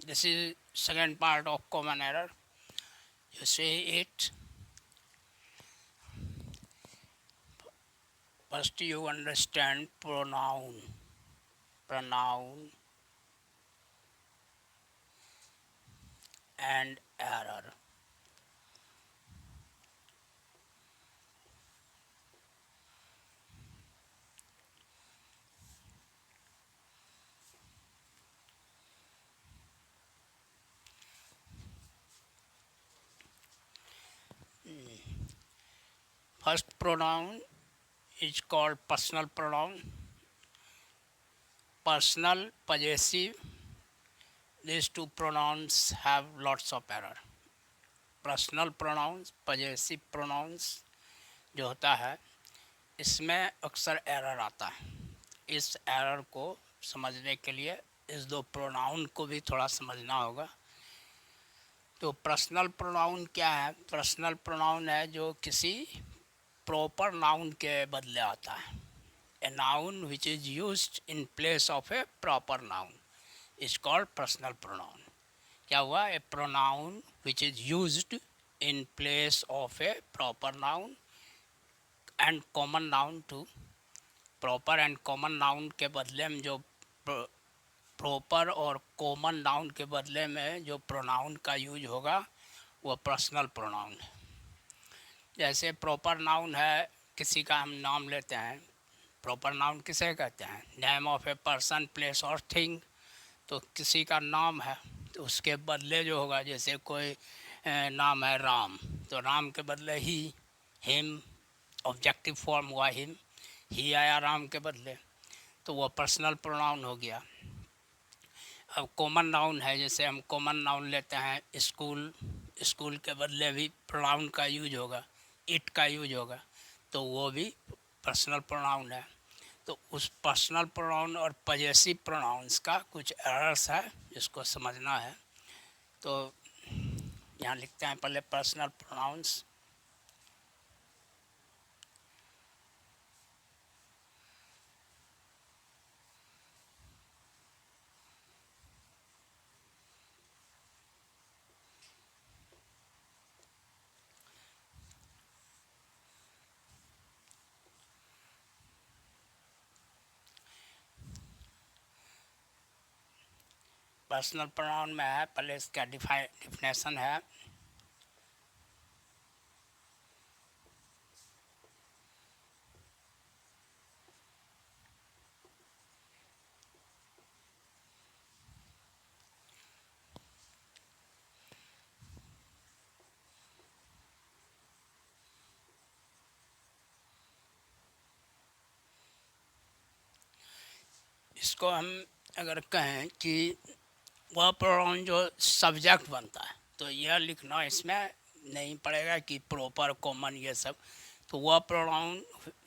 This is second part of common error. You see it. First you understand pronoun and error. First pronoun is called personal pronoun. Personal, possessive. These two pronouns have lots of error. Personal pronouns possessive pronouns जो होता है इसमें अक्सर error आता है। इस error को समझने के लिए इस दो प्रोनाउन को भी थोड़ा समझना होगा। तो पर्सनल प्रोनाउन क्या है? पर्सनल प्रोनाउन है जो किसी प्रॉपर नाउन के बदले आता है। A noun which is used in place of a proper noun is called personal pronoun. क्या हुआ? A pronoun which is used in place of a proper noun and common noun to proper and common noun के बदले में जो proper और common noun के बदले में जो प्रोनाउन का यूज होगा वो पर्सनल प्रोनाउन है। जैसे प्रॉपर नाउन है, किसी का हम नाम लेते हैं, प्रॉपर नाउन किसे कहते हैं? Name of a person, place और थिंग। तो किसी का नाम है तो उसके बदले जो होगा, जैसे कोई नाम है राम, तो राम के बदले ही, हिम, ऑब्जेक्टिव फॉर्म हुआ हिम, ही आया राम के बदले, तो वो पर्सनल प्रोनाउन हो गया। अब कॉमन नाउन है, जैसे हम कॉमन नाउन लेते हैं स्कूल, स्कूल के बदले भी प्रोनाउन का यूज होगा, इट का यूज होगा, तो वो भी पर्सनल प्रोनाउन है। तो उस पर्सनल प्रोनाउन और पजेसिव प्रोनाउंस का कुछ एरर्स है जिसको समझना है। तो यहाँ लिखते हैं पहले पर्सनल प्रोनाउंस। पर्सनल प्रोनाउन में है, पहले इसका डिफिनेशन है। इसको हम अगर कहें कि वह प्रोनाउन जो सब्जेक्ट बनता है, तो यह लिखना इसमें नहीं पड़ेगा कि प्रॉपर कॉमन ये सब। तो वह pronoun,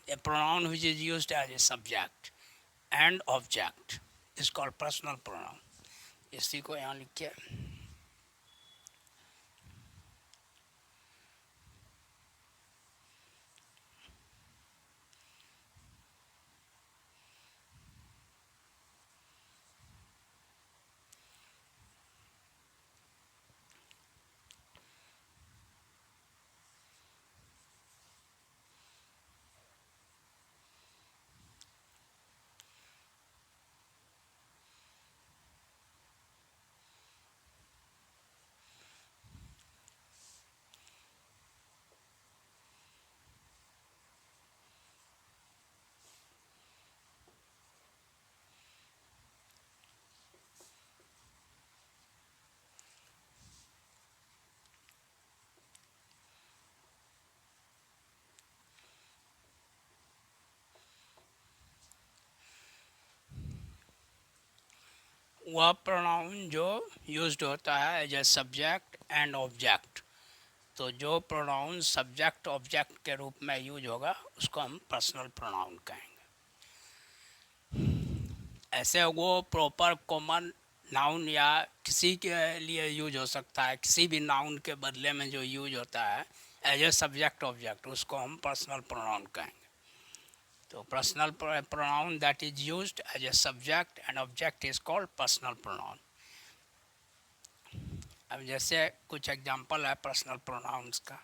a pronoun which is used as a subject and object is called personal pronoun. इसी को यहाँ लिखिए। वह प्रोनाउन जो यूज्ड होता है as a subject and object. तो जो प्रोनाउन सब्जेक्ट ऑब्जेक्ट के रूप में यूज होगा उसको हम पर्सनल प्रोनाउन कहेंगे। ऐसे वो प्रॉपर कॉमन नाउन या किसी के लिए यूज हो सकता है, किसी भी नाउन के बदले में जो यूज होता है एज ए सब्जेक्ट ऑब्जेक्ट, उसको हम पर्सनल प्रोनाउन कहेंगे। तो personal pronoun that is used as a subject and object is called personal pronoun. अब जैसे कुछ एग्जांपल है पर्सनल प्रोनाउंस का।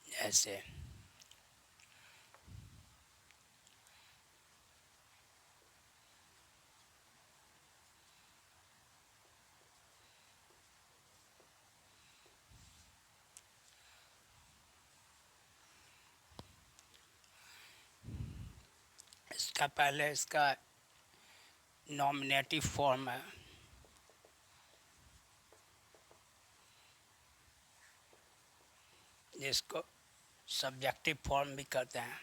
जैसे इसका पहले इसका नॉमिनेटिव फॉर्म है, जिसको सब्जेक्टिव फॉर्म भी कहते हैं।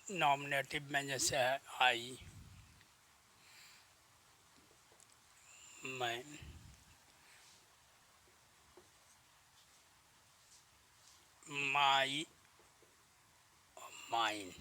नॉमिनेटिव में जैसे है आई, मैं, माई, माइन।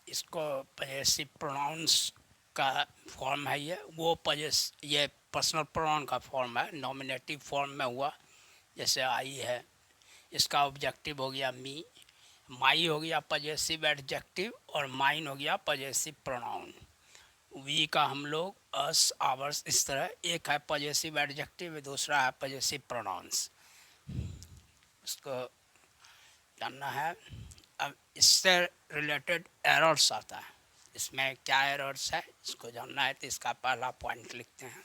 इसको पजेसिव प्रोनाउंस का फॉर्म है ये, वो ये पर्सनल प्रोनाउन का फॉर्म है, नॉमिनेटिव फॉर्म में हुआ। जैसे आई है, इसका ऑब्जेक्टिव हो गया मी, माई हो गया पजेसिव एडजेक्टिव, और माइन हो गया पजेसिव प्रोनाउन। वी का हम लोग अस, आवर्स, इस तरह एक है पजेसिव एडजेक्टिव, दूसरा है पजेसिव प्रोनाउंस। इसको जानना है। अब इससे रिलेटेड एरर्स आता है, इसमें क्या एरर्स है इसको जानना है, तो इसका पहला पॉइंट लिखते हैं।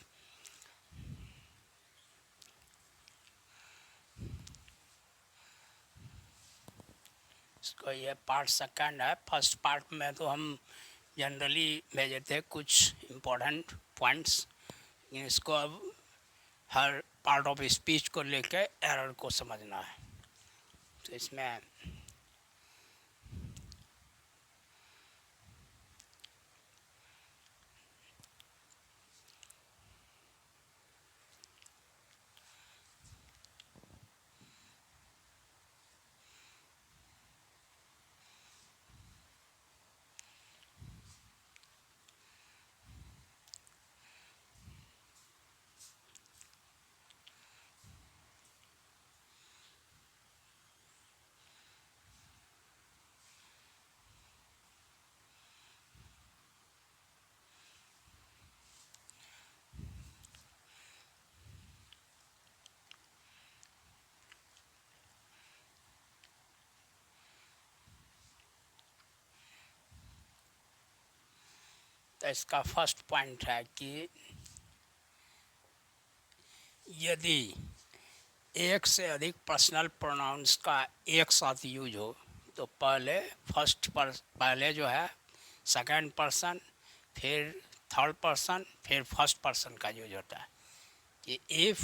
इसको ये पार्ट सेकंड है। फर्स्ट पार्ट में तो हम जनरली भेजे थे कुछ इम्पोर्टेंट पॉइंट्स, इसको अब हर पार्ट ऑफ स्पीच को लेकर एरर को समझना है। तो इसमें तो इसका फर्स्ट पॉइंट है कि यदि एक से अधिक पर्सनल प्रोनाउंस का एक साथ यूज हो तो पहले जो है सेकंड पर्सन, फिर थर्ड पर्सन, फिर फर्स्ट पर्सन का यूज होता है कि if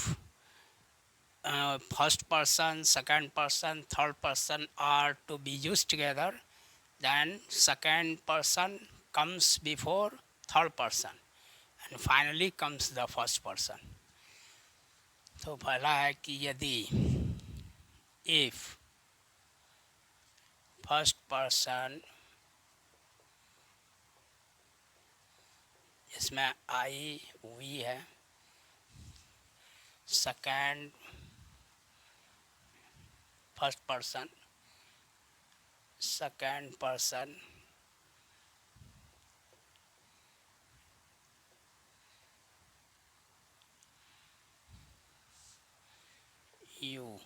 first person, second person, third person are to be used together, then second person comes before third person and finally comes the first person. तो पहला है कि यदि if first person, इसमें आई वी है, second first person, second person you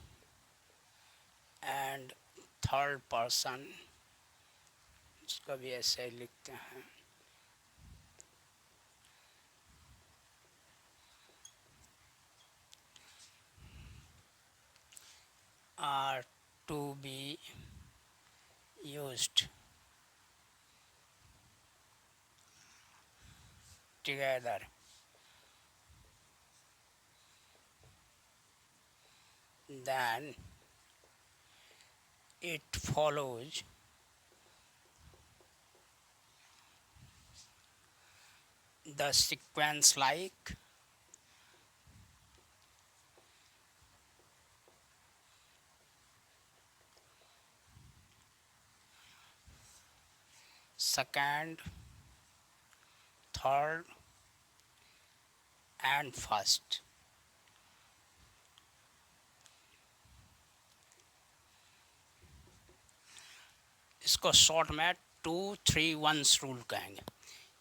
and third person, इसको भी ऐसे ही लिखते हैं, are to be used together. Then it follows the sequence like second, third and first. इसको शॉर्ट में 2-3-1 रूल कहेंगे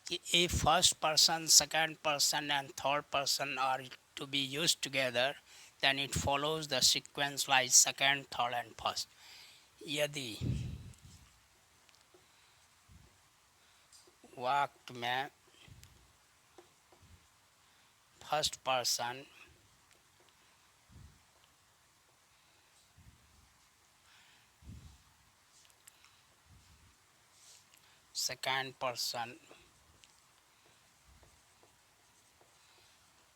कि if first person, second person and third person are to be used together, then it follows the sequence like second, third and first. यदि वाक्य में first person, second person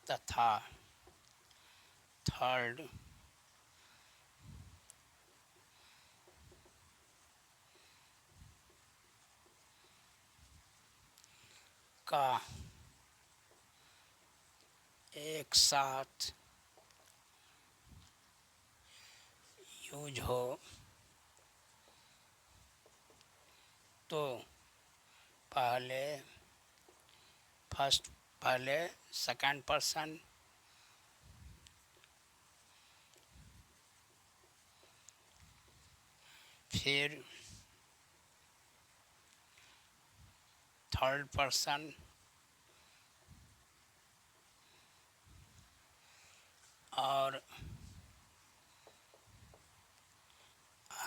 तथा third का एक साथ यूज हो तो पहले सेकंड पर्सन, फिर थर्ड पर्सन और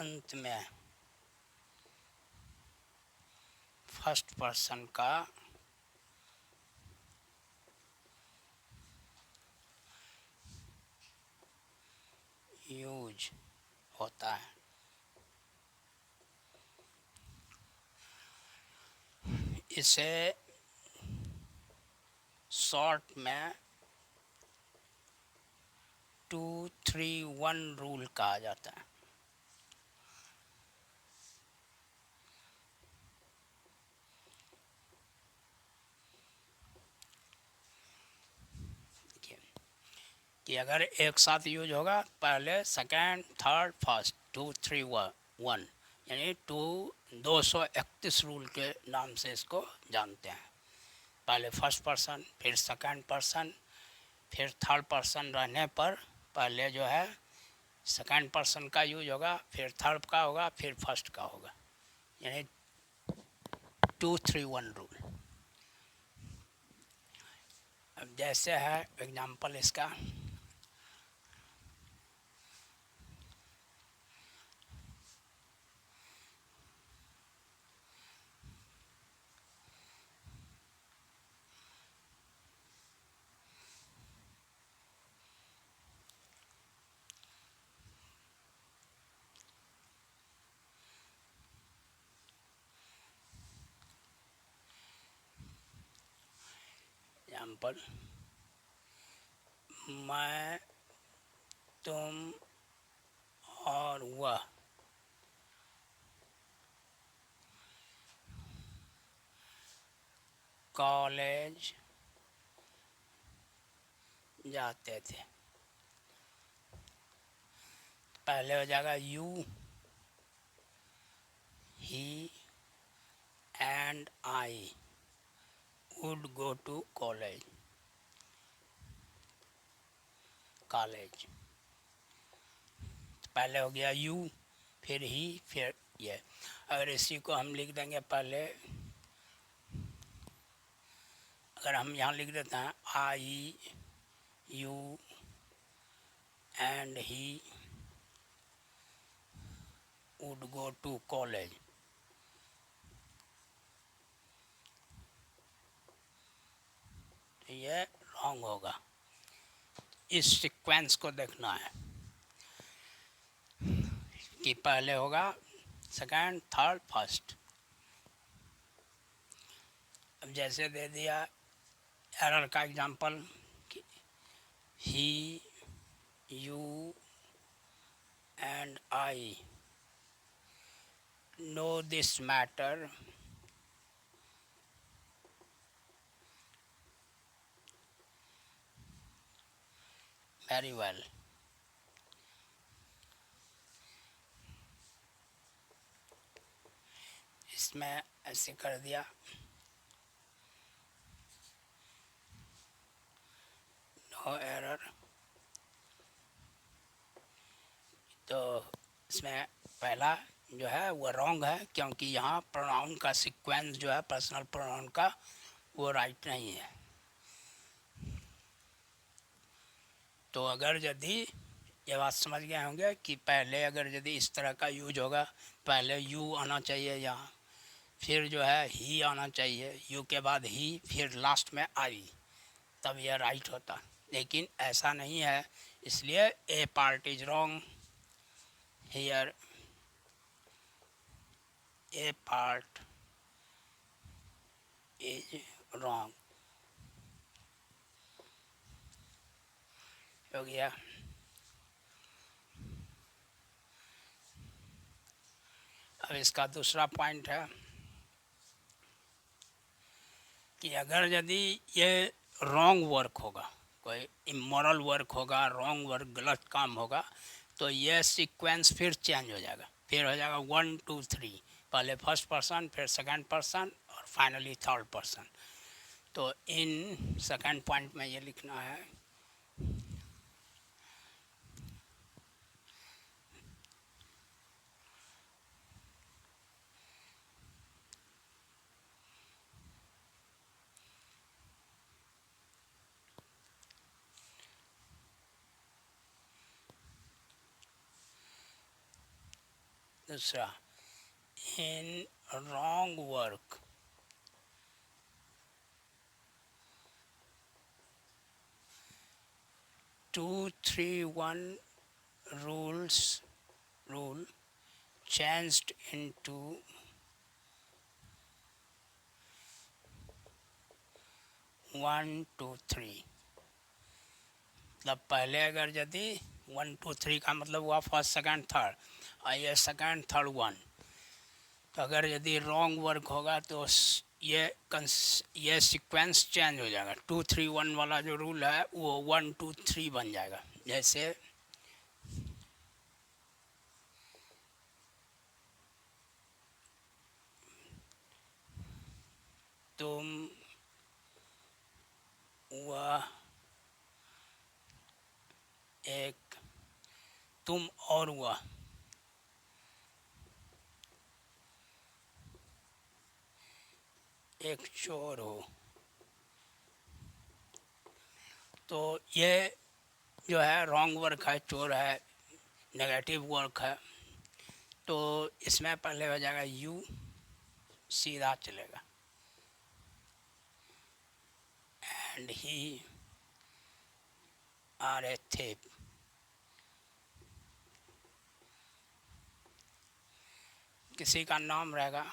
अंत में फर्स्ट पर्सन का यूज होता है। इसे शॉर्ट में 2-3-1 रूल कहा जाता है। कि अगर एक साथ यूज होगा पहले सेकंड, थर्ड, फर्स्ट, 2-3-1 यानी 231 रूल के नाम से इसको जानते हैं। पहले फर्स्ट पर्सन, फिर सेकंड पर्सन, फिर थर्ड पर्सन रहने पर पहले जो है सेकंड पर्सन का यूज होगा, फिर थर्ड का होगा, फिर फर्स्ट का होगा, यानी 2-3-1 रूल। अब जैसे है एग्जाम्पल इसका, एग्जाम्पल, मैं, तुम और वह कॉलेज जाते थे। पहले हो जाएगा you, he and I would go to college, college. पहले हो गया यू, फिर ही, फिर ये। अगर इसी को हम लिख देंगे पहले, अगर हम यहाँ लिख देते हैं I, you and he would go to college, तो ये रॉन्ग होगा। इस सीक्वेंस को देखना है कि पहले होगा सेकंड, थर्ड, फर्स्ट। अब जैसे दे दिया एरर का example, he, you and I know this matter very well. इसमें ऐसे कर दिया, नो एरर। तो इसमें पहला जो है वो रॉन्ग है, क्योंकि यहाँ प्रोनाउन का सीक्वेंस जो है पर्सनल प्रोनाउन का वो राइट नहीं है। तो अगर यदि ये बात समझ गए होंगे कि पहले अगर यदि इस तरह का यूज होगा, पहले यू आना चाहिए यहाँ, फिर जो है ही आना चाहिए, यू के बाद ही, फिर लास्ट में आई, तब यह राइट होता। लेकिन ऐसा नहीं है, इसलिए A part is wrong here, A part is wrong हो गया। अब इसका दूसरा पॉइंट है कि अगर यदि ये रॉन्ग वर्क होगा, कोई इमोरल वर्क होगा, रॉन्ग वर्क, गलत काम होगा, तो ये सीक्वेंस फिर चेंज हो जाएगा। फिर हो जाएगा 1 2 3, पहले फर्स्ट पर्सन, फिर सेकंड पर्सन और फाइनली थर्ड पर्सन। तो इन सेकंड पॉइंट में ये लिखना है, दूसरा, in wrong work 231 rule changed into 1 2 3। मतलब पहले अगर यदि 1 2 3 का मतलब हुआ फर्स्ट सेकंड थर्ड, और ये सेकंड थर्ड वन, तो अगर यदि रॉन्ग वर्क होगा तो ये सीक्वेंस चेंज हो जाएगा। 2 3 1 वाला जो रूल है वो 1 2 3 बन जाएगा। जैसे तुम, वह, एक, तुम और वह, एक चोर हो। तो ये जो है रॉन्ग वर्क है, चोर है, नेगेटिव वर्क है। तो इसमें पहले हो जाएगा यू, सीधा चलेगा, एंड ही आर ए थिप। किसी का नाम रहेगा,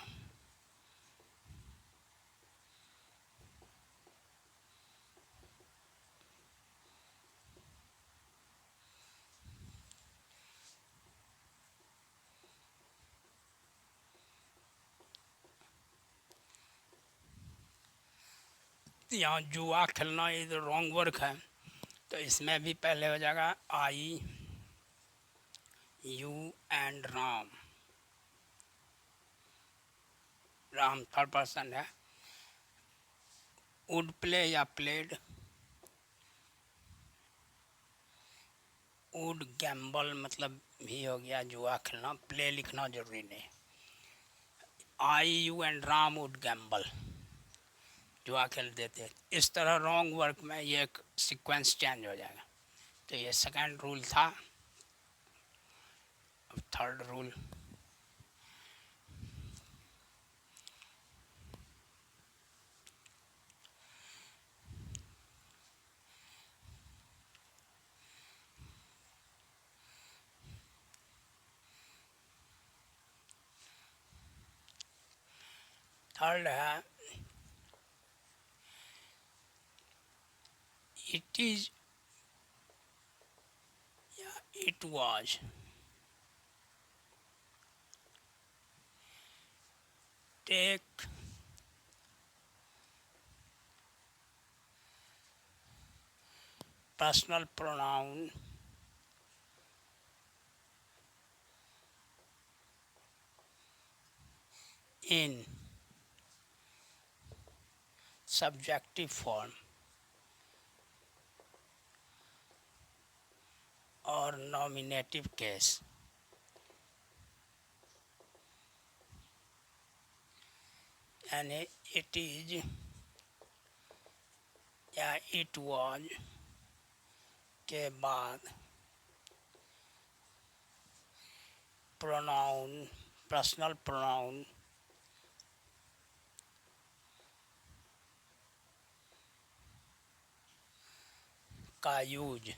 यहाँ जुआ खेलना ये तो रॉन्ग वर्क है, तो इसमें भी पहले हो जाएगा I you and Ram. Ram third person है। वुड प्ले या प्लेड, वुड गैम्बल मतलब भी हो गया जुआ खेलना, प्ले लिखना जरूरी नहीं। I you and Ram would gamble, जुआ खेलते थे। इस तरह रॉन्ग वर्क में ये एक सीक्वेंस चेंज हो जाएगा। तो ये सेकंड रूल था। अब थर्ड रूल, थर्ड है इट इज या it was. Take personal pronoun in subjective form or nominative case, यानी it is या it was के बाद प्रोनाउन, पर्सनल प्रोनाउन का यूज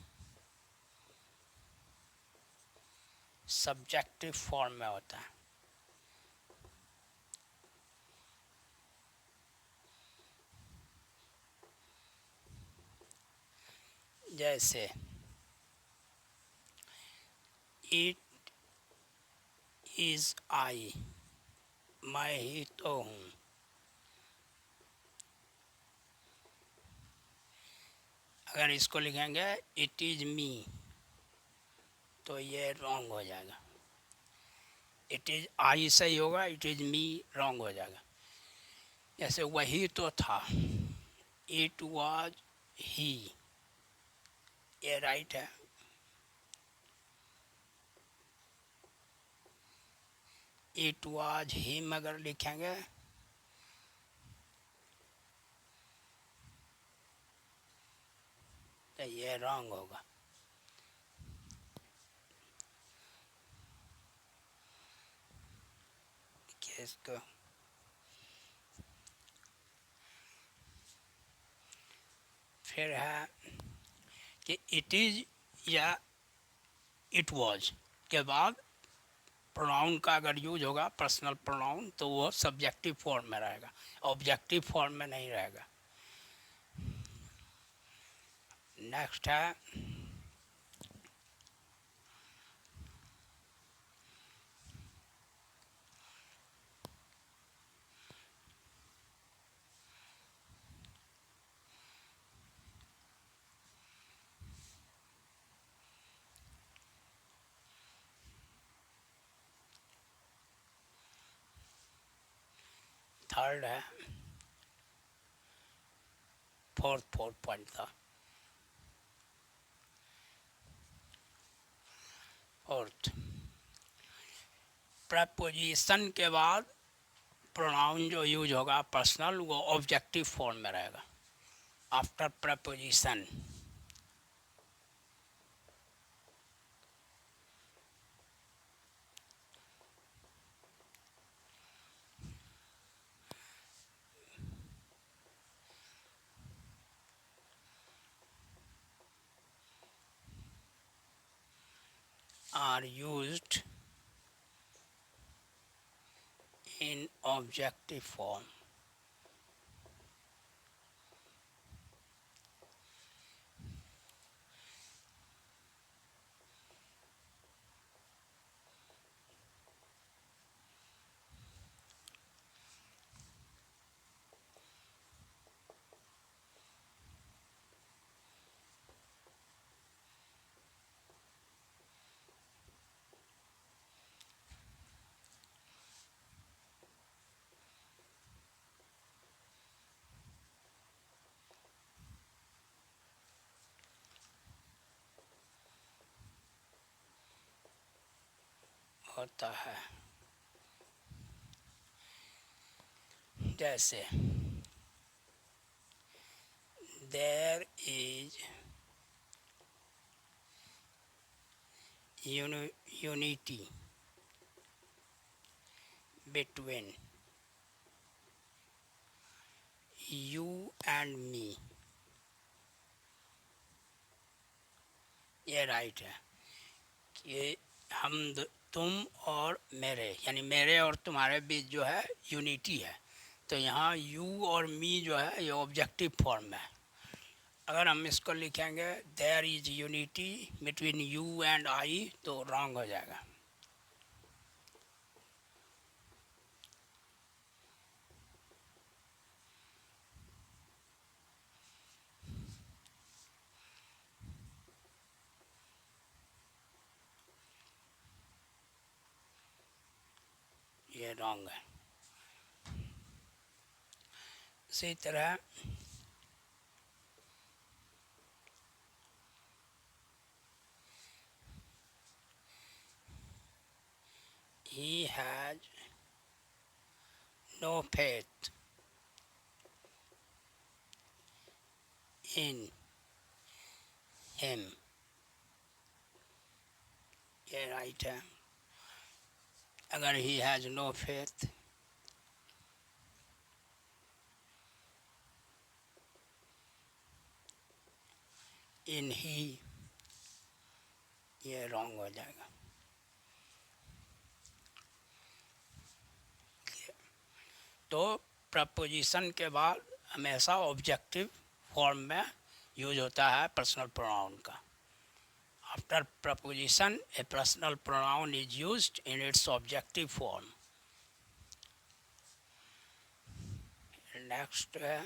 सब्जेक्टिव फॉर्म में होता है। जैसे इट इज आई, मैं ही तो हूँ। अगर इसको लिखेंगे इट इज मी तो ये रॉन्ग हो जाएगा। इट इज आई सही होगा, इट इज मी रॉन्ग हो जाएगा। जैसे वही तो था, इट वाज ही, ये राइट है। इट वाज हिम अगर लिखेंगे तो ये रॉन्ग होगा। इसको फिर है कि इट इज या इट वाज के बाद प्रोनाउन का अगर यूज होगा पर्सनल प्रोनाउन तो वो सब्जेक्टिव फॉर्म में रहेगा, ऑब्जेक्टिव फॉर्म में नहीं रहेगा। नेक्स्ट है थर्ड है, फोर्थ पॉइंट था। फोर्थ, प्रपोजिशन के बाद प्रोनाउन जो यूज होगा पर्सनल वो ऑब्जेक्टिव फॉर्म में रहेगा। After preposition are used in objective form. होता है। जैसे there is unity between you and me, ये राइट है कि तुम और मेरे, यानी मेरे और तुम्हारे बीच जो है यूनिटी है। तो यहाँ यू और मी जो है ये ऑब्जेक्टिव फॉर्म है। अगर हम इसको लिखेंगे there is unity between you and I तो रॉन्ग हो जाएगा। ये रॉन्ग है। इसी तरह he has no faith in him, ये राइट है। अगर he has no faith in he, ये रॉन्ग हो जाएगा। तो प्रपोजिशन के बाद हमेशा ऑब्जेक्टिव फॉर्म में यूज होता है पर्सनल प्रोनाउन का। After preposition A personal pronoun is used in its objective form. Next है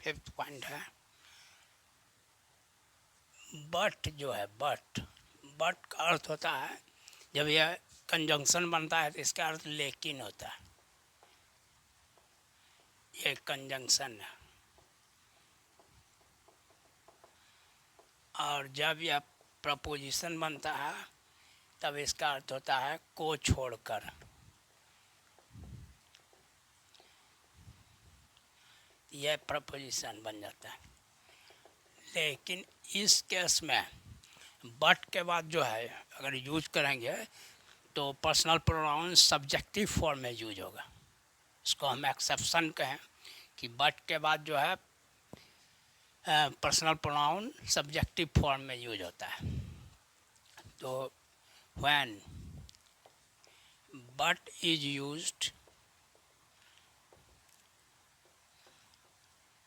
फिफ्थ पॉइंट है बट जो है बट का अर्थ होता है जब यह कंजंक्शन बनता है तो इसका अर्थ लेकिन होता है। ये कंजंक्शन है। और जब यह प्रपोजिशन बनता है तब इसका अर्थ होता है को छोड़कर। यह प्रपोजिशन बन जाता है। लेकिन इस केस में बट के बाद जो है अगर यूज करेंगे तो पर्सनल प्रोनाउन सब्जेक्टिव फॉर्म में यूज होगा। इसको हम एक्सेप्शन कहें कि बट के बाद जो है पर्सनल प्रोनाउन सब्जेक्टिव फॉर्म में यूज होता है। तो when but is used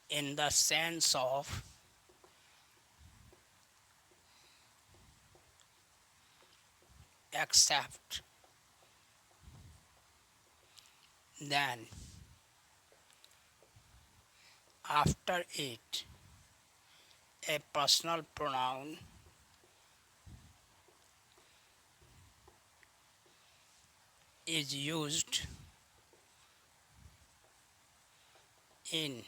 in the sense of except, then after it a personal pronoun is used in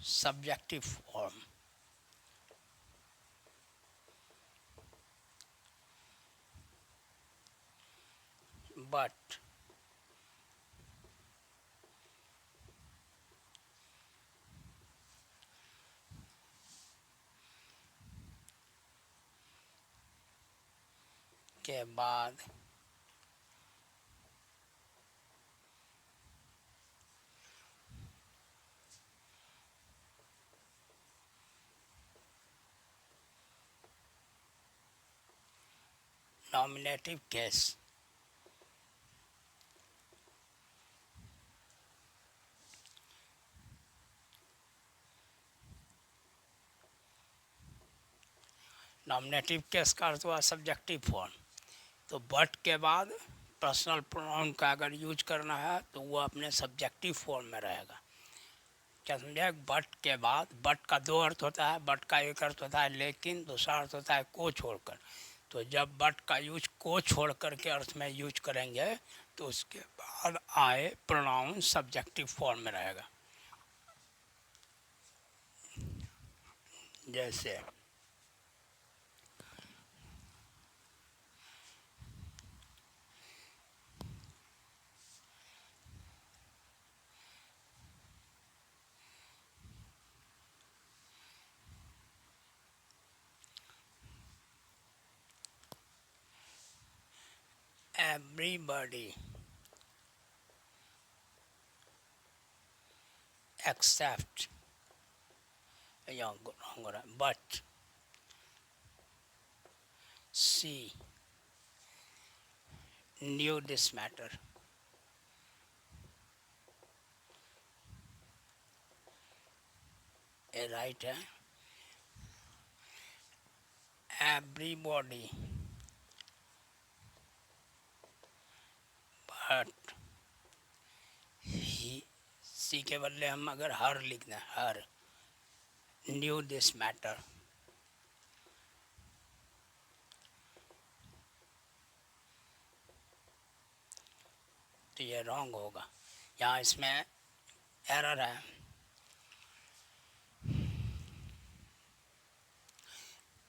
subjective form. But के बाद nominative case, नॉमिनेटिव केस का अर्थ हुआ सब्जेक्टिव फॉर्म। तो but के बाद पर्सनल प्रोनाउन का अगर यूज करना है तो वो अपने सब्जेक्टिव फॉर्म में रहेगा। क्या समझे? बट के बाद, बट का दो अर्थ होता है, बट का एक अर्थ होता है लेकिन, दूसरा अर्थ होता है को छोड़कर। तो जब बट का यूज को छोड़कर के अर्थ में यूज करेंगे तो उसके बाद आए प्रोनाउन सब्जेक्टिव फॉर्म में रहेगा। जैसे everybody except, but she knew this matter. ये राइट है। everybody but he, सी के बदले हम अगर हर लिख दें, हर न्यू दिस मैटर, तो ये रॉन्ग होगा। यहाँ इसमें एरर है।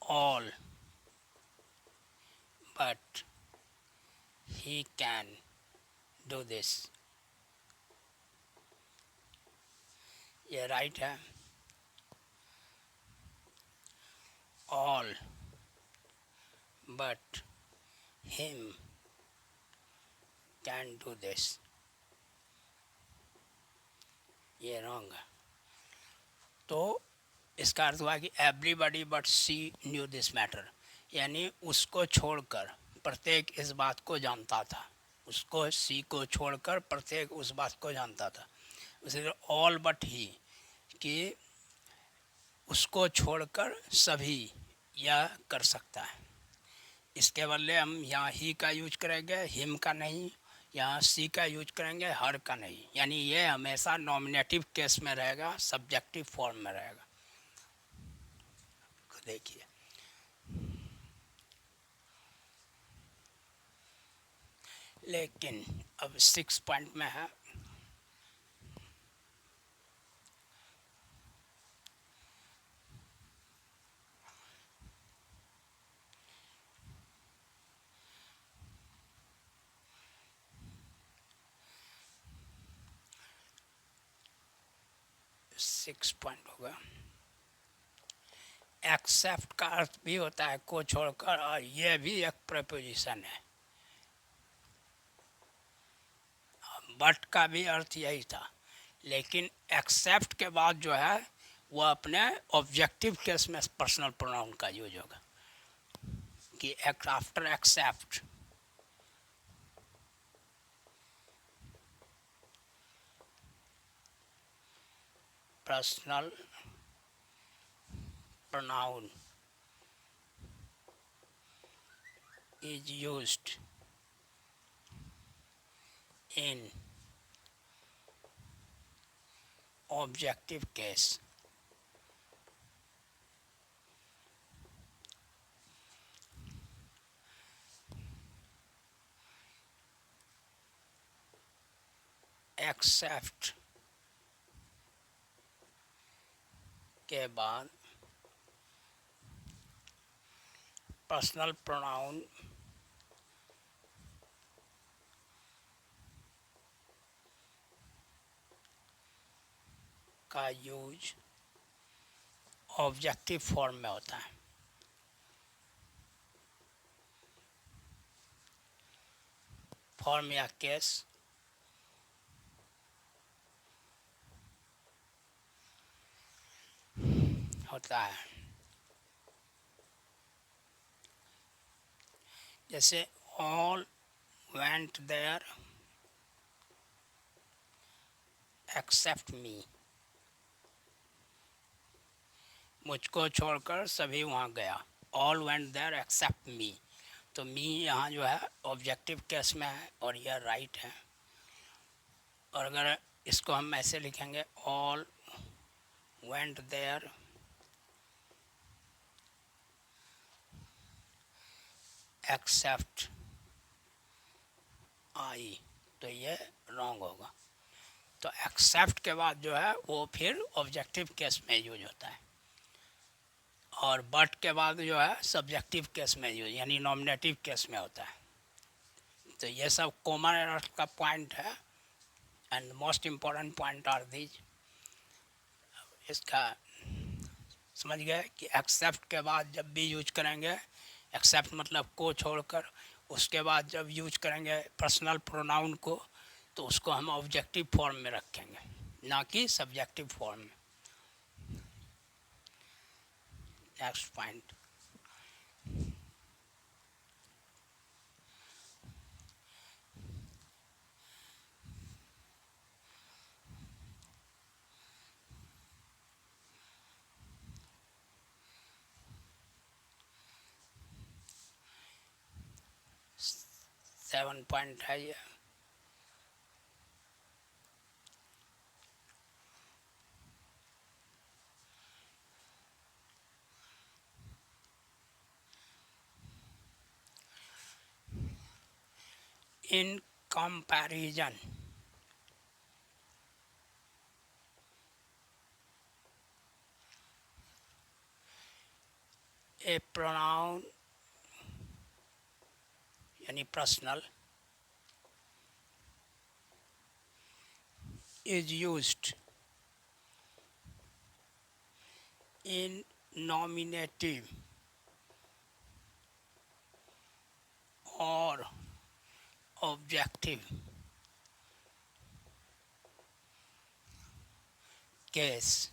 All but he can do this, ये राइट है। All but him can do this, ये रॉन्ग है। तो इसका अर्थ हुआ कि everybody but she knew this matter, यानी उसको छोड़कर प्रत्येक इस बात को जानता था। उसको, सी को छोड़कर प्रत्येक उस बात को जानता था। उसे ऑल बट ही, कि उसको छोड़कर सभी यह कर सकता है। इसके बदले हम यहाँ ही का यूज करेंगे, हिम का नहीं। यहाँ सी का यूज करेंगे, हर का नहीं। यानी ये हमेशा नॉमिनेटिव केस में रहेगा, सब्जेक्टिव फॉर्म में रहेगा। देखिए, लेकिन अब 6 पॉइंट में है, सिक्स पॉइंट होगा। एक्सेप्ट का अर्थ भी होता है को छोड़कर, और यह भी एक प्रपोजिशन है। बट का भी अर्थ यही था, लेकिन एक्सेप्ट के बाद जो है वो अपने ऑब्जेक्टिव केस में पर्सनल प्रोनाउन का यूज होगा कि after except, personal pronoun is used in objective case except के बाद पर्सनल प्रोनाउन का यूज ऑब्जेक्टिव फॉर्म में होता है। फॉर्म या केस होता है। जैसे all went there except me, मुझको छोड़कर सभी वहाँ गया। All went there except me, तो मी यहाँ जो है ऑब्जेक्टिव केस में है और यह राइट है। और अगर इसको हम ऐसे लिखेंगे, ऑल वेंट देयर एक्सेप्ट आई, तो ये रॉन्ग होगा। तो एक्सेप्ट के बाद जो है वो फिर ऑब्जेक्टिव केस में यूज होता है, और बट के बाद जो है सब्जेक्टिव केस में यूज, यानी नॉमिनेटिव केस में होता है। तो ये सब कॉमन एरर का पॉइंट है, and most important point are these. इसका समझ गए कि एक्सेप्ट के बाद जब भी यूज करेंगे, एक्सेप्ट मतलब को छोड़कर, उसके बाद जब यूज करेंगे पर्सनल प्रोनाउन को, तो उसको हम ऑब्जेक्टिव फॉर्म में रखेंगे, ना कि सब्जेक्टिव फॉर्म में। नेक्स्ट पॉइंट, सेवन पॉइंट है ये। In comparison, a pronoun यानी personal is used in nominative or objective case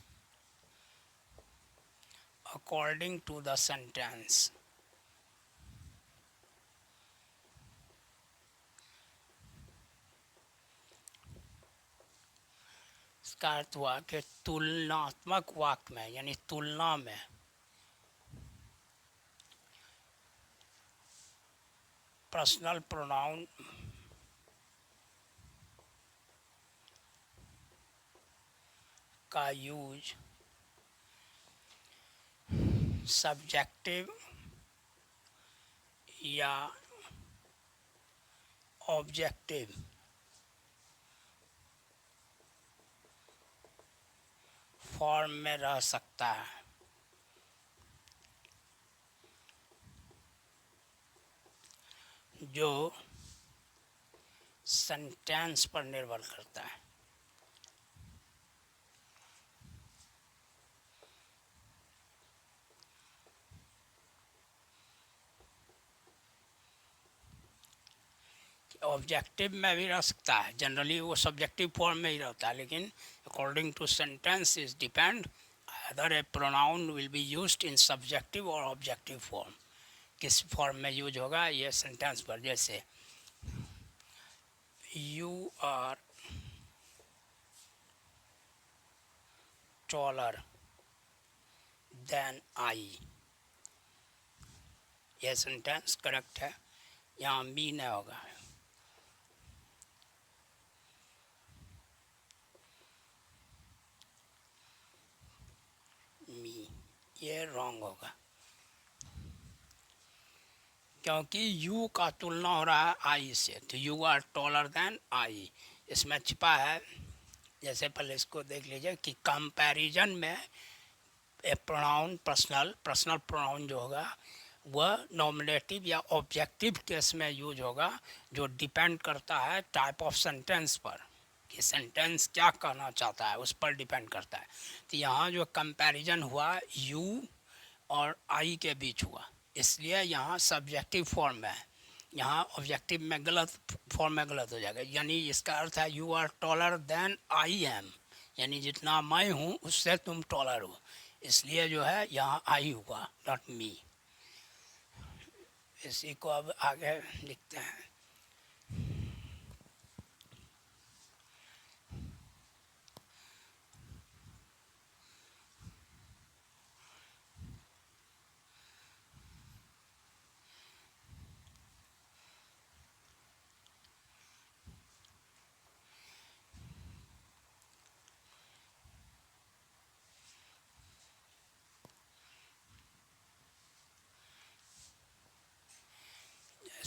according to the sentence. इसका अर्थ हुआ कि तुलनात्मक वाक्य में, यानी तुलना में पर्सनल प्रोनाउन का यूज सब्जेक्टिव या ऑब्जेक्टिव फॉर्म में रह सकता है। जो सेंटेंस पर निर्भर करता है। ऑब्जेक्टिव में भी रह सकता है, जनरली वो सब्जेक्टिव फॉर्म में ही रहता है, लेकिन according to sentence is depend other a pronoun will be used in subjective और ऑब्जेक्टिव फॉर्म। किस फॉर्म में यूज होगा ये सेंटेंस पर, जैसे you are taller than I, यह सेंटेंस करेक्ट है, यहाँ मी नहीं होगा। मी, ये रॉन्ग होगा, क्योंकि यू का तुलना हो रहा है आई से, तो you are taller than I, इसमें छिपा है। जैसे पहले इसको देख लीजिए कि कंपैरिजन में ए प्रोनाउन पर्सनल प्रोनाउन जो होगा वह नॉमिनेटिव या ऑब्जेक्टिव केस में यूज होगा, जो डिपेंड करता है टाइप ऑफ सेंटेंस पर, कि सेंटेंस क्या कहना चाहता है उस पर डिपेंड करता है। तो यहाँ जो कंपैरिजन हुआ यू और आई के बीच हुआ, इसलिए यहाँ सब्जेक्टिव फॉर्म में है, यहाँ ऑब्जेक्टिव में गलत फॉर्म में गलत हो जाएगा। यानी इसका अर्थ है you are taller than I am, यानी जितना मैं हूँ उससे तुम टॉलर हो, इसलिए जो है यहाँ आई हुआ, नॉट मी। इसी को अब आगे लिखते हैं।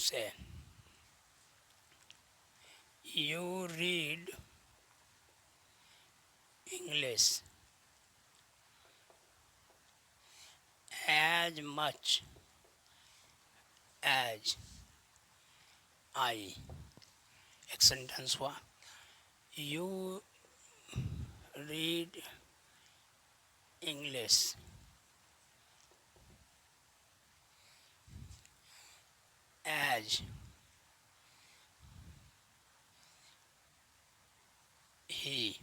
say you read English as much as I, एक सेंटेंस हुआ, you read English as he।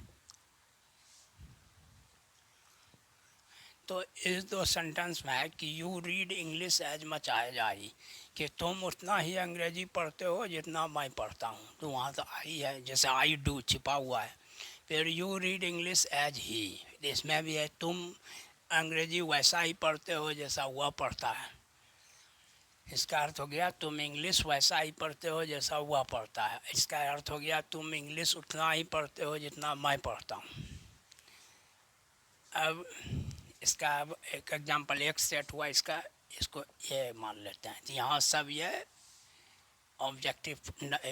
तो इस दो सेंटेंस में है कि you read English as much as I, कि तुम उतना ही अंग्रेजी पढ़ते हो जितना मैं पढ़ता हूँ। तो वहाँ तो आई है, जैसे आई डू छिपा हुआ है। फिर you read English as he, इसमें भी है तुम अंग्रेजी वैसा ही पढ़ते हो जैसा वह पढ़ता है। इसका अर्थ हो गया तुम इंग्लिश वैसा ही पढ़ते हो जैसा वह पढ़ता है। इसका अर्थ हो गया तुम इंग्लिश उतना ही पढ़ते हो जितना मैं पढ़ता हूँ। अब इसका अब एक एग्जांपल एक सेट हुआ इसका, इसको ये मान लेते हैं। तो यहाँ सब ये ऑब्जेक्टिव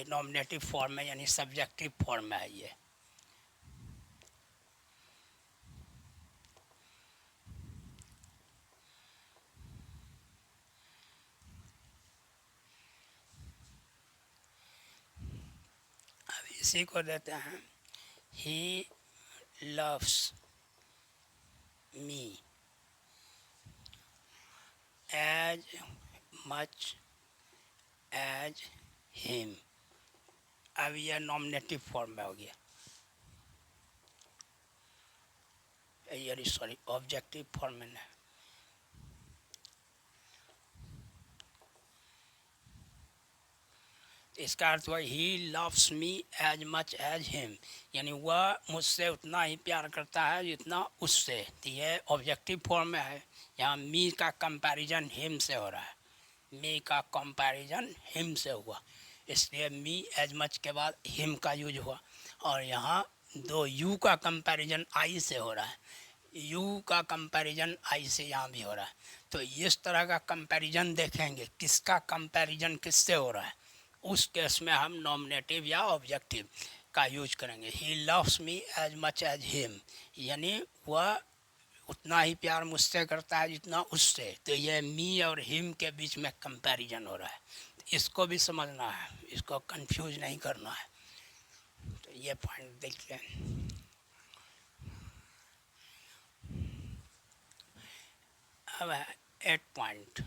नॉमिनेटिव फॉर्म है, यानी सब्जेक्टिव फॉर्म है ये। अब इसी को देते हैं he loves me as much as him. अब यह नॉमिनेटिव फॉर्म में हो गया, यानी सॉरी ऑब्जेक्टिव फॉर्म में है। इसका अर्थ हुआ he loves me as much as him, यानी वह मुझसे उतना ही प्यार करता है जितना उससे। तो यह ऑब्जेक्टिव फॉर्म में है। यहाँ मी का कंपैरिजन हिम से हो रहा है, मी का कंपैरिजन हिम से हुआ, इसलिए मी एज मच के बाद हिम का यूज हुआ। और यहाँ दो यू का कंपैरिजन आई से हो रहा है, यू का कंपैरिजन आई से यहाँ भी हो रहा है। तो इस तरह का कंपैरिजन देखेंगे, किसका कंपैरिजन किससे हो रहा है, उस केस में हम नॉमिनेटिव या ऑब्जेक्टिव का यूज करेंगे। He loves me as much as him, यानी वह उतना ही प्यार मुझसे करता है जितना उससे। तो ये मी और हिम के बीच में कंपैरिजन हो रहा है। इसको भी समझना है, इसको कंफ्यूज नहीं करना है। तो ये पॉइंट देखिए। अब है 8 point.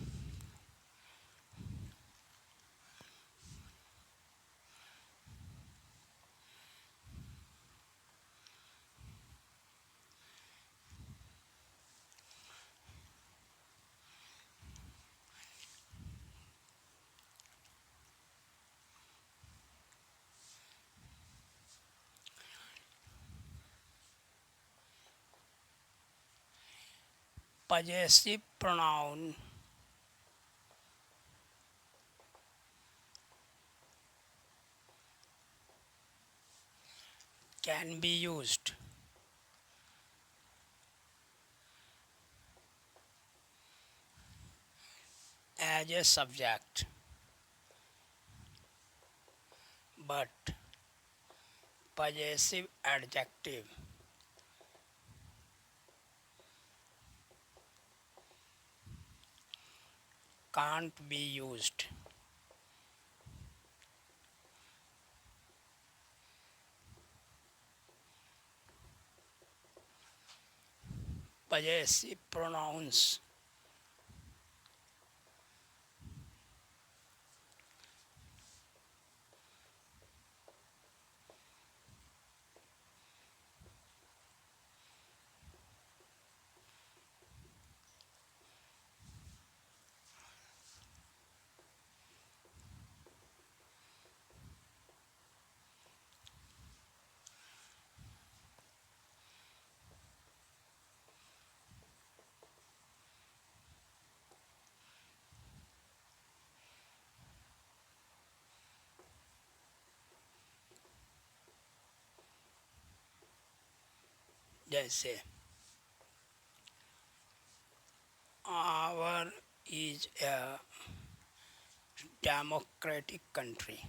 possessive pronoun can be used as a subject, but possessive adjective can't be used possessive pronouns जैसे our is a democratic country.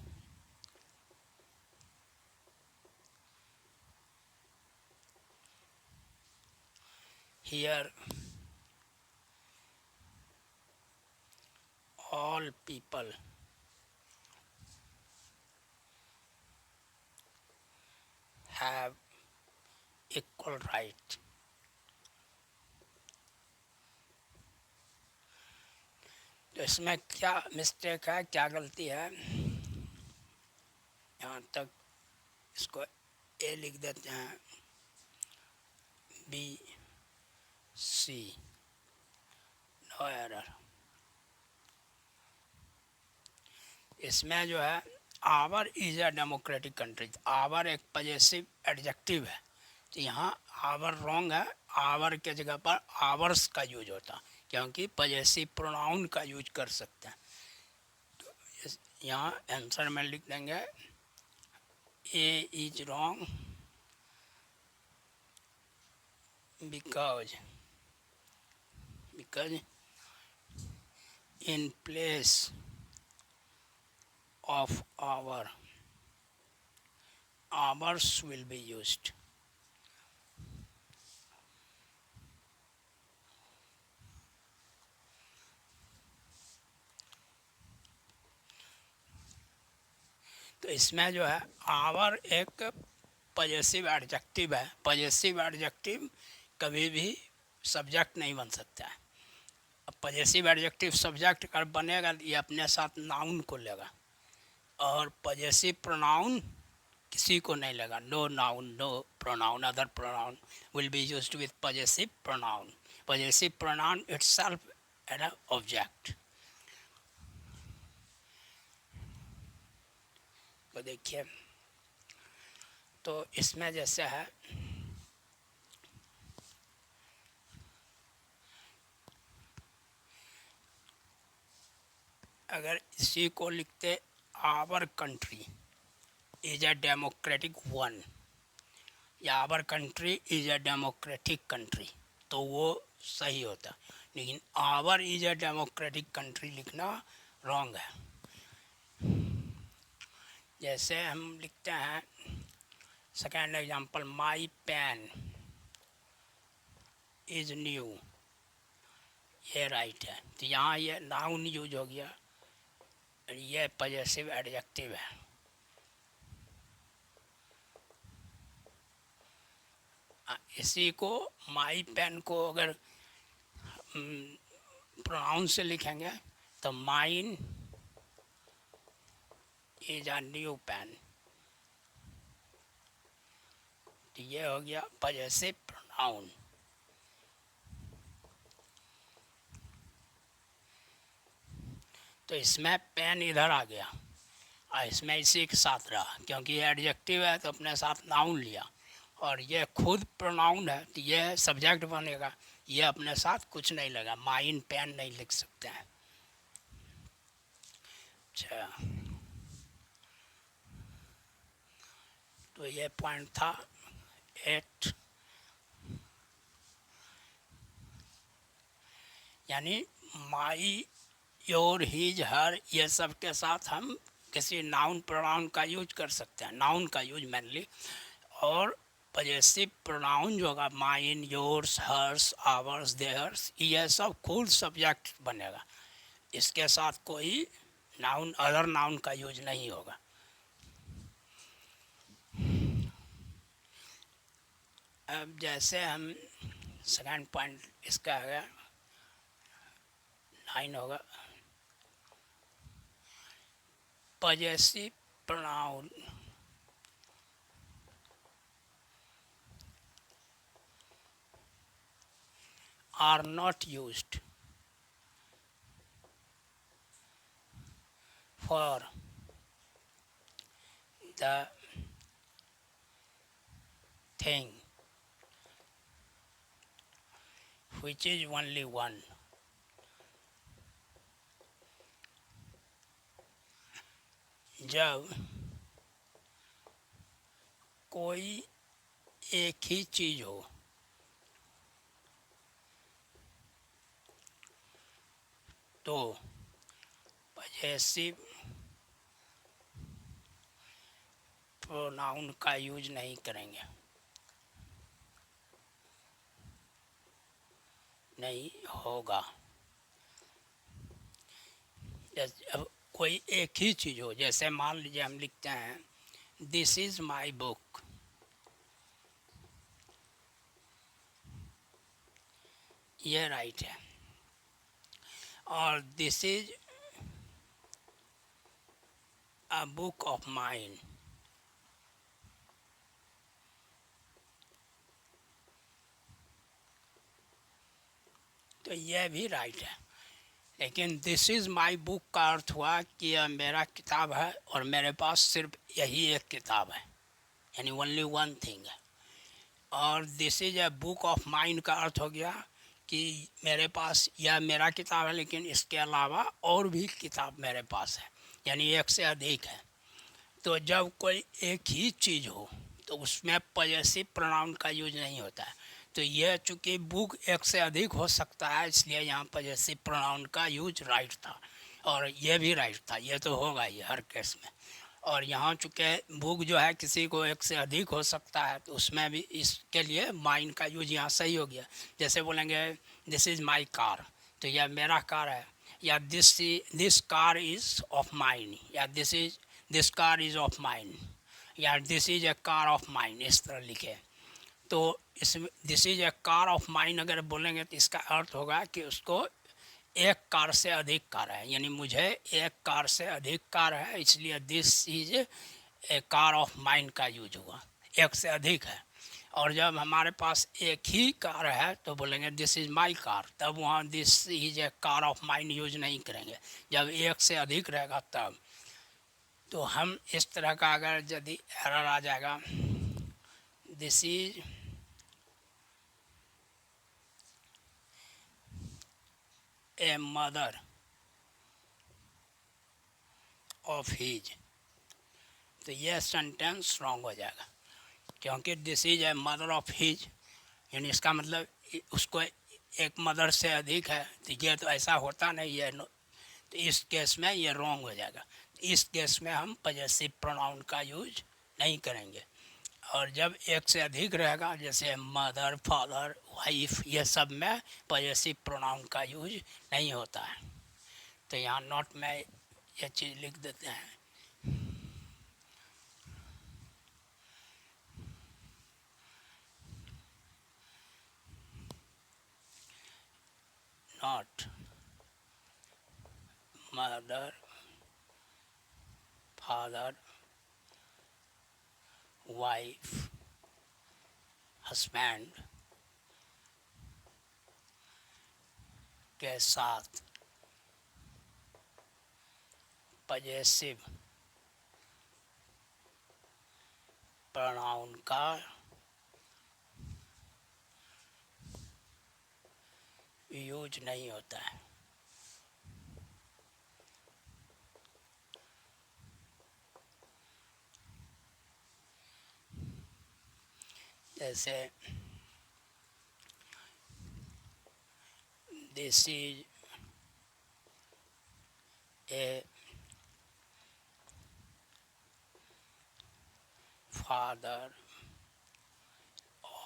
Here all people have equal right. तो इसमें क्या मिस्टेक है, क्या गलती है? यहाँ तक इसको ए लिख देते हैं, बी सी, नो एरर। इसमें जो है our is a democratic country, our एक पॉजेसिव एडजेक्टिव है, तो यहाँ आवर रॉन्ग है, आवर के जगह पर आवर्स का यूज होता, क्योंकि पॉजेसिव प्रोनाउन का यूज कर सकते हैं। तो यहाँ आंसर में लिख देंगे A is wrong because in place of our, hours will be used. तो इसमें जो है आवर एक पॉजेसिव एडजेक्टिव है, पॉजेसिव एडजेक्टिव कभी भी सब्जेक्ट नहीं बन सकता है। अब पॉजेसिव एडजेक्टिव सब्जेक्ट कर बनेगा ये अपने साथ नाउन को लेगा, और पॉजेसिव प्रोनाउन किसी को नहीं लगा, no noun, no pronoun, other pronoun will be used with possessive pronoun. Possessive pronoun itself an object. तो देखिए, तो इसमें जैसे है अगर इसी को लिखते our country is a democratic one, या our country is a democratic country, तो वो सही होता, लेकिन our is a democratic country लिखना रॉन्ग है। जैसे हम लिखते हैं second example, my pen is new, ये राइट है, तो यहाँ ये नाउन यूज हो गया, ये पॉजेसिव एडजेक्टिव है। इसी को माई पेन को अगर प्रोनाउन से लिखेंगे तो mine is a new pen, तो ये हो गया पॉजेसिव प्रोनाउन। तो इसमें पेन इधर आ गया और इसमें इसी के साथ रहा, क्योंकि ये एडजेक्टिव है तो अपने साथ नाउन लिया, और ये खुद प्रोनाउन है तो ये सब्जेक्ट बनेगा, ये अपने साथ कुछ नहीं लगा, माइन पेन नहीं लिख सकते हैं। अच्छा, तो ये पॉइंट था 8, यानी माई, योर, हिज, हर, ये सब के साथ हम किसी नाउन प्रोनाउन का यूज कर सकते हैं, नाउन का यूज मेनली, और पॉजेसिव प्रोनाउन जो होगा mine, yours, hers, ours, theirs, ये सब खुद सब्जेक्ट बनेगा, इसके साथ कोई नाउन, अदर नाउन का यूज नहीं होगा। अब जैसे हम सेकेंड पॉइंट इसका है 9 होगा, possessive pronoun are not used for the thing which is only one. जब कोई एक ही चीज हो, तो पजेसिव प्रोनाउन का यूज नहीं करेंगे, नहीं होगा। अब कोई एक ही चीज़ हो, जैसे मान लीजिए हम लिखते हैं दिस इज़ माई बुक, ये राइट है, और this is a book of mine, तो यह भी राइट है। लेकिन दिस इज़ माई बुक का अर्थ हुआ कि यह मेरा किताब है और मेरे पास सिर्फ यही एक किताब है, यानी ओनली वन थिंग है। और this is a book of mind का अर्थ हो गया कि मेरे पास यह मेरा किताब है लेकिन इसके अलावा और भी किताब मेरे पास है, यानी एक से अधिक है। तो जब कोई एक ही चीज़ हो तो उसमें पॉजेसिव प्रोनाउन का यूज नहीं होता है। तो यह चूँकि बुक एक से अधिक हो सकता है, इसलिए यहाँ पॉजेसिव प्रोनाउन का यूज राइट था, और यह भी राइट था, यह तो होगा ही हर केस में। और यहाँ चूँकि बुक जो है किसी को एक से अधिक हो सकता है, तो उसमें भी इसके लिए माइन का यूज यहाँ सही हो गया। जैसे बोलेंगे दिस इज़ माई कार, तो यह मेरा कार है, या this car is of mine, या this car is of mine, या this is a car of mine, इस तरह लिखे। तो इसमें this is a car of mine अगर बोलेंगे तो इसका अर्थ होगा कि उसको एक कार से अधिक कार है, यानी मुझे एक कार से अधिक कार है, इसलिए this is a car of mine का यूज हुआ, एक से अधिक है। और जब हमारे पास एक ही कार है तो बोलेंगे दिस इज़ माई कार, तब वहाँ this is a car of mine use नहीं करेंगे। जब एक से अधिक रहेगा तब तो हम इस तरह का अगर यदि एरर आ जाएगा, this is a mother of his, तो यह सेंटेंस रॉन्ग हो जाएगा, क्योंकि this is a mother of his, यानी इसका मतलब उसको एक मदर से अधिक है, तो ये तो ऐसा होता नहीं है। तो इस केस में ये रॉन्ग हो जाएगा। इस केस में हम पॉजेसिव प्रोनाउन का यूज नहीं करेंगे। और जब एक से अधिक रहेगा, जैसे मदर, फादर, वाइफ, ये सब में पॉजेसिव प्रोनाउन का यूज नहीं होता है। तो यहाँ नोट में ये चीज़ लिख देते हैं, not mother, father, wife, husband के साथ पॉजेसिव प्रोनाउन का यूज नहीं होता है। जैसे this is a father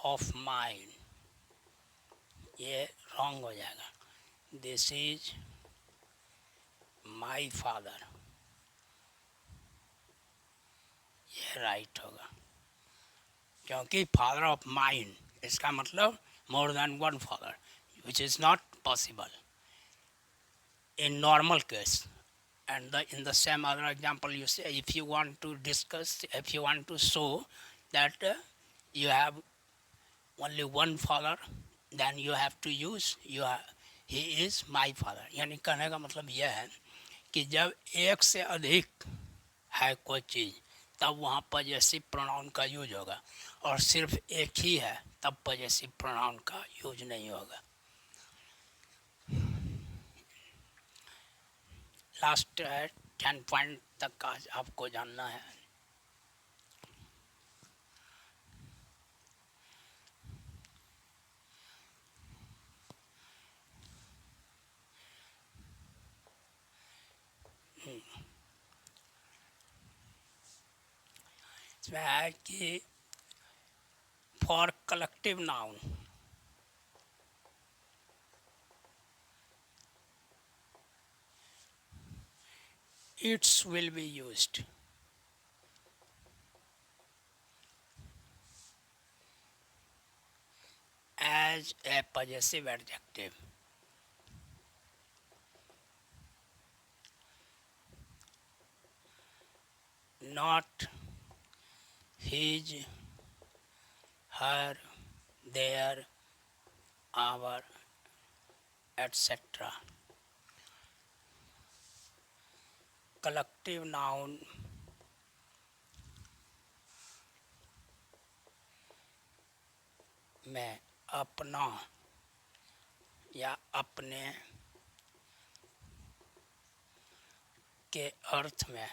of mine, ये रॉन्ग हो जाएगा। दिस इज माई फादर, ये राइट होगा, क्योंकि फादर ऑफ माइन इसका मतलब more than one father, which is not possible in normal case. And in the same other example, you say if you want to discuss, if you want to show that you have only one father, then you have to use he is my father। यानी कहने का मतलब यह है कि जब एक से अधिक है कोई चीज़, तब वहाँ पॉजेसिव प्रोनाउन का यूज होगा, और सिर्फ एक ही है तब पॉजेसिव प्रोनाउन का यूज नहीं होगा। लास्ट 10 पॉइंट तक का आपको जानना है। इसमें है कि for collective noun it's will be used as a possessive adjective. Not his, her, their, our, etc. Collective noun में अपना या अपने के अर्थ में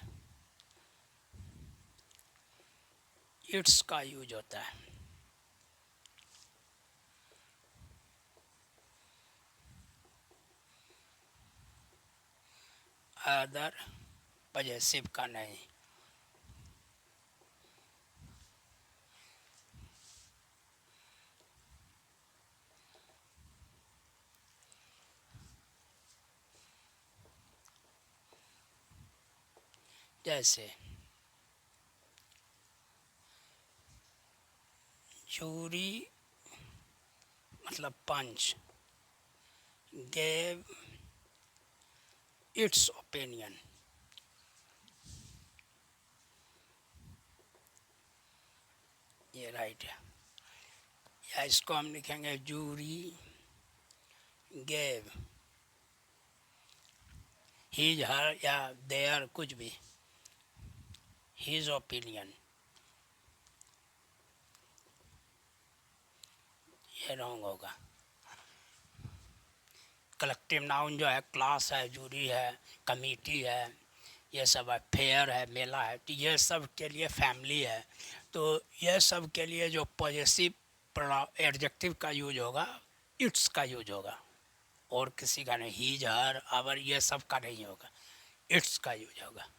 इट्स का यूज होता है। अदर पॉजेसिव का नहीं। जैसे जूरी मतलब पंच गेव इट्स ओपिनियन, ये राइट है। या इसको हम लिखेंगे जूरी गेव हीज हर या देयर कुछ भी हीज ओपिनियन, ये रॉन्ग होगा। कलेक्टिव नाउन जो है क्लास है, जूरी है, कमेटी है, ये सब है, फेयर है, मेला है, तो ये सब के लिए फैमिली है। तो ये सब के लिए जो पॉजेसिव एडजेक्टिव का यूज होगा इट्स का यूज होगा, और किसी का नहीं। हीज हर आवर ये सब का नहीं होगा, इट्स का यूज होगा।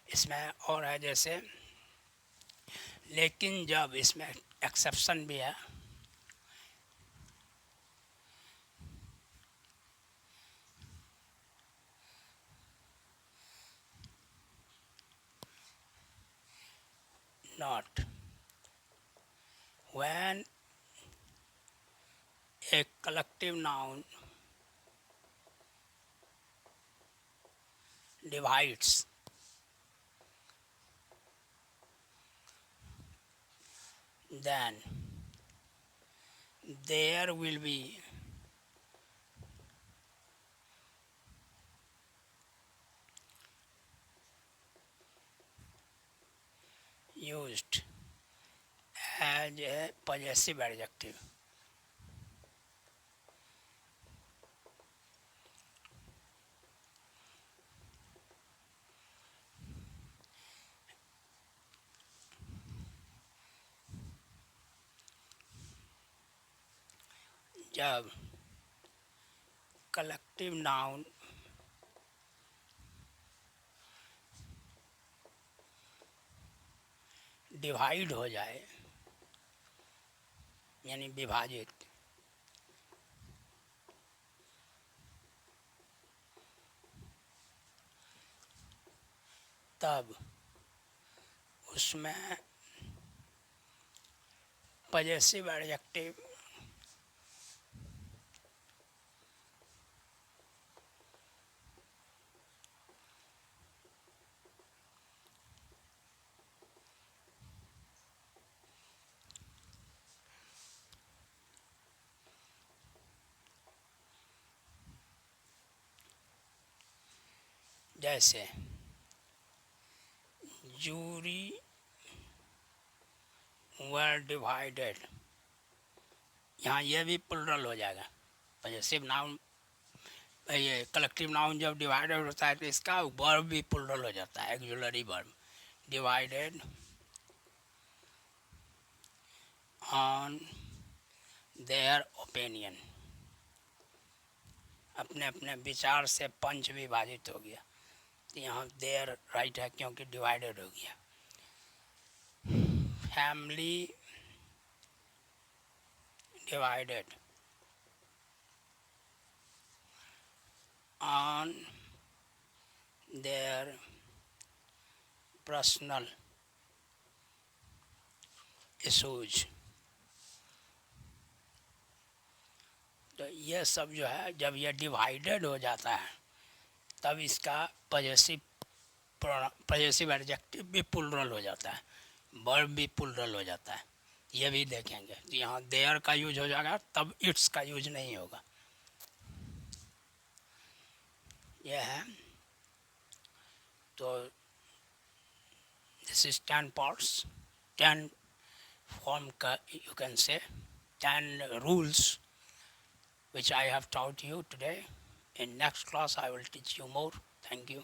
इसमें और है जैसे, लेकिन जब इसमें एक्सेप्शन भी है, not when a collective noun divides then there will be used as a possessive adjective. जब कलेक्टिव नाउन डिवाइड हो जाए यानी विभाजित, तब उसमें पॉजेसिव एडजेक्टिव जैसे जूरी वर डिवाइडेड, यहाँ ये भी प्लुरल हो जाएगा। पॉजेसिव नाउन ये कलेक्टिव नाउन जब डिवाइडेड होता है तो इसका वर्ब भी प्लुरल हो जाता है, auxiliary verb. Divided on their opinion, अपने अपने विचार से पंच विभाजित हो गया। यहाँ देयर राइट है क्योंकि डिवाइडेड हो गया. Family divided on their personal issues. तो ये सब जो है जब ये डिवाइडेड हो जाता है तब इसका पॉजेसिव एडजेक्टिव भी प्लुरल हो जाता है, वर्ब भी प्लुरल हो जाता है. ये भी देखेंगे. तो यहाँ देयर का यूज हो जाएगा तब इट्स का यूज नहीं होगा. यह है. तो this is 10 parts, 10 form you can say 10 rules which I have taught you today. In next class I will teach you more. Thank you.